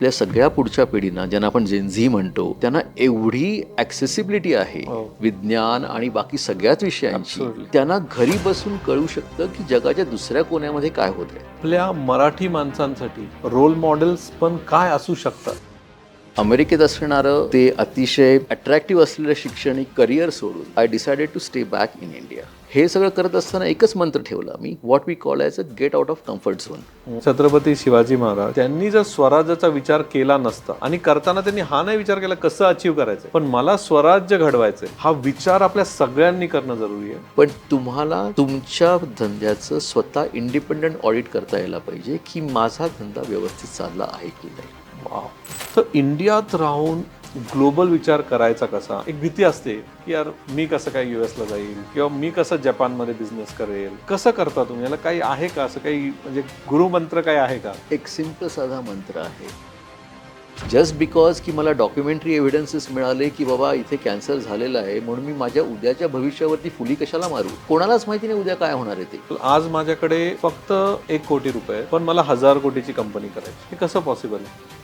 आपल्या सगळ्या पुढच्या पिढींना, ज्यांना आपण जेनझी म्हणतो, त्यांना एवढी ॲक्सेसिबिलिटी आहे विज्ञान आणि बाकी सगळ्याच विषयांची, Absolutely. त्यांना घरी बसून कळू शकतं की जगाच्या दुसऱ्या कोण्यामध्ये काय होत आहे. आपल्या मराठी माणसांसाठी रोल मॉडेल्स पण काय असू शकतात? अमेरिकेत असणारं ते अतिशय अट्रॅक्टिव्ह असलेलं शैक्षणिक करिअर सोडून I decided to stay back in India. हे सगळं करत असताना एकच मंत्र ठेवला मी, what we call as a get out of comfort zone. Chhatrapati Shivaji Maharaj त्यांनी जर स्वराज्याचा विचार केला नसता आणि करताना त्यांनी हा नाही विचार केला कसं अचीव करायचं, पण मला स्वराज्य घडवायचंय, हा विचार आपल्या सगळ्यांनी करणं जरुरी आहे. पण तुम्हाला तुमच्या धंद्याचं स्वतः इंडिपेंडंट ऑडिट करता यायला पाहिजे की माझा धंदा व्यवस्थित चालला आहे की नाही. वाव. तर इंडियात राहून ग्लोबल विचार करायचा कसा? एक भीती असते की यार मी कसं काय US ला जाईल किंवा मी कसं जपानमध्ये बिझनेस करेल. कसं करता तुम्ही? याला काही आहे का, असं काही म्हणजे गुरुमंत्र काय आहे का? एक सिंपल साधा मंत्र आहे. जस्ट बिकॉज की मला डॉक्युमेंटरी एव्हिडन्सेस मिळाले की बाबा इथे कॅन्सर झालेला आहे म्हणून मी माझ्या उद्याच्या भविष्यावरती फुली कशाला मारू. कोणालाच माहिती नाही उद्या काय होणार आहे ते. आज माझ्याकडे फक्त 1 कोटी रुपये, पण मला 1000 कोटीची कंपनी करायची. हे कसं पॉसिबल आहे?